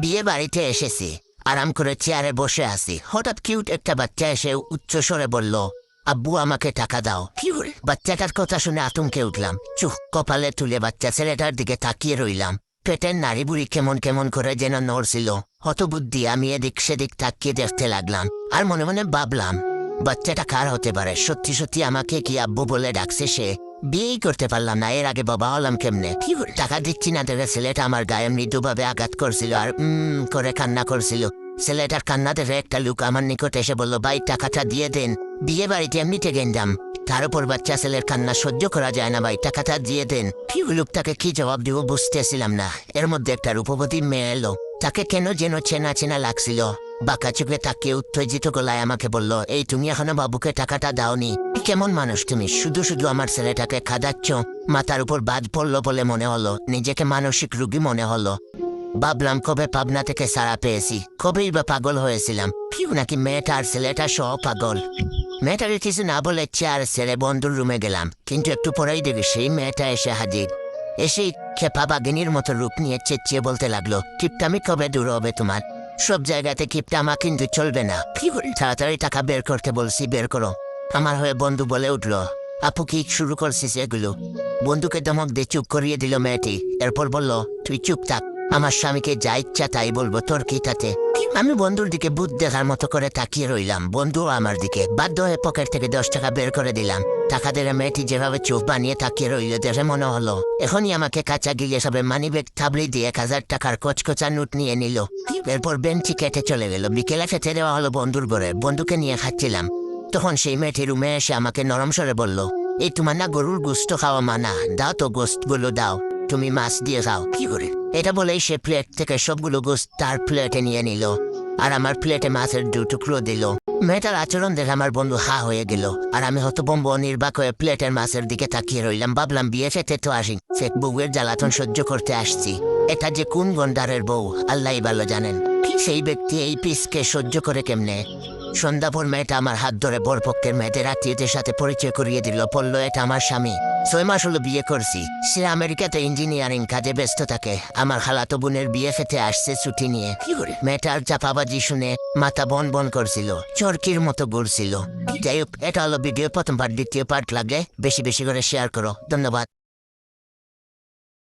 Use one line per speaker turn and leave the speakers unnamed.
বিয়ে বাড়িতে এসেছি, আরাম করে চেয়ারে বসে আছি। হঠাৎ কিউট একটা বাচ্চা এসে উচ্চ স্বরে বলল, আব্বু আমাকে টাকা দাও। বাচ্চাটার কথা শুনে আতঙ্কে উঠলাম। চোখ কপালে তুলে বাচ্চা ছেলেটার দিকে তাকিয়ে রইলাম। পেটের নাড়ি বুড়ি কেমন কেমন করে যেন নড়ছিল। হতবুদ্ধি আমি এদিক সেদিক তাকিয়ে দেখতে লাগলাম, আর মনে মনে ভাবলাম, বাচ্চাটা কার হতে পারে? সত্যি সত্যি আমাকে কি আব্বু বলে ডাকছে সে? বিয়েই করতে পারলাম না, এর আগে বাবা হলাম কেমনে? টাকা দিচ্ছি না দেখে ছেলেটা আমার গায়ে মৃদুভাবে আঘাত করছিল আর করে কান্না করছিল। ছেলেটার কান্না দেখে একটা লোক আমার নিকট এসে বলল, ভাই টাকাটা দিয়ে দেন, বিয়ে বাড়িতে এমনিতে গেন্দাম। তার উপর বাচ্চা ছেলের কান্না সহ্য করা যায় না, ভাই টাকাটা দিয়ে দেন। লোকটাকে কি জবাব দিব বুঝতেছিলাম না। এর মধ্যে একটা রূপবতী মেয়ে এলো, তাকে কেন যেন চেনা চেনা লাগছিল। বাঁকা চোখে তাকিয়ে উত্তেজিত গলায় আমাকে বলল, এই তুমি এখনো বাবুকে টাকাটা দাওনি? কেমন মানুষ তুমি, শুধু শুধু আমার ছেলেটাকে খাদাচ্ছ? মাথার উপর বাজ পড়লো বলে মনে হলো, নিজেকে মানসিক রোগী মনে হলো। ভাবলাম কবে পাবনা থেকে সাড়া পেয়েছি, কবেই বা পাগল হয়েছিলাম। নাকি মেয়েটা আর ছেলেটা সহ পাগল। মেয়েটাকে কিছু না বলে চেয়ার ছেড়ে বন্ধুর রুমে গেলাম, কিন্তু একটু পরেই দেখি সেই মেয়েটা এসে হাজির। এসেই খেপা বাগিনীর মতো রূপ নিয়ে চেঁচিয়ে বলতে লাগলো, কিপটামি কবে দূর হবে তোমার? সব জায়গাতে কিপটামা কিন্তু চলবে না। তাড়াতাড়ি টাকা বের করতে বলছি, বের করো। আমার হয়ে বন্ধু বলে উঠল, আপু কি শুরু করছিস এগুলো? বন্ধুকে ধমক দিয়ে চুপ করিয়ে দিল মেয়েটি। এরপর বলল, তুই চুপ থাক, আমার স্বামীকে যা ইচ্ছা তাই বলবো, তোর কি তাতে? আমি বন্ধুর দিকে ভূত দেখার মতো করে তাকিয়ে রইলাম। বন্ধু আমার দিকে বাধ্য হয়ে পকেট থেকে 10 টাকা বের করে দিলাম। টাকা দিলে মেয়েটি যেভাবে চোখ বানিয়ে তাকিয়ে রইল দেখে মনে হলো এখনই আমাকে কাঁচা গিয়ে সবে মানিব্যাগ থাবড়ি দিয়ে 1000 টাকার কচকচা নোট নিয়ে নিল। এরপর বেঞ্চি কেটে চলে গেল। বিকেলে খেতে দেওয়া হলো বন্ধুর ঘরে, বন্ধুকে নিয়ে খাচ্ছিলাম। তখন সেই মেয়েটি রুমে এসে আমাকে নরম স্বরে বলল, এই তোমার না গরুর গোস্ত খাওয়া মানা, দাও তো গোস্তগুলো দাও, তুমি মাছ দিয়ে খাও। এটা বলেই সে প্লেট থেকে সবগুলো গোস্ত তার প্লেটে নিয়ে নিল, আর আমার প্লেটে মাছের 2 টুকরো দিল। মেয়েটার আচরণ দেখে আমার বন্ধু হা হয়ে গেল, আর আমি হতভম্ব নির্বাক হয়ে প্লেটের মাছের দিকে তাকিয়ে রইলাম। ভাবলাম বিয়ে খেতে তো আসি, সে বউয়ের জ্বালাতন সহ্য করতে আসছি। এটা যে কোন গন্ডারের বউ আল্লাহই ভালো জানেন। সেই ব্যক্তি এই পিসকে সহ্য করে কেমনে? সন্ধ্যাপর মেয়েটা আমার হাত ধরে বরপক্ষের মেয়েদের আত্মীয়দের সাথে পরিচয় করিয়ে দিল। বলল, এটা আমার স্বামী, 6 মাস হলো বিয়ে করছি। সে আমেরিকাতে ইঞ্জিনিয়ারিং কাজে ব্যস্ত থাকে। আমার খালাতো বোনের বিয়ে খেতে আসছে ছুটি নিয়ে। মেয়েটার চাপাবাজি শুনে মাথা বন বন করছিল, চরকির মতো ঘুরছিল। যাই হোক, এটা হলো ভিডিও প্রথম পার্ট। দ্বিতীয় পার্ট লাগলে বেশি বেশি করে শেয়ার করো। ধন্যবাদ।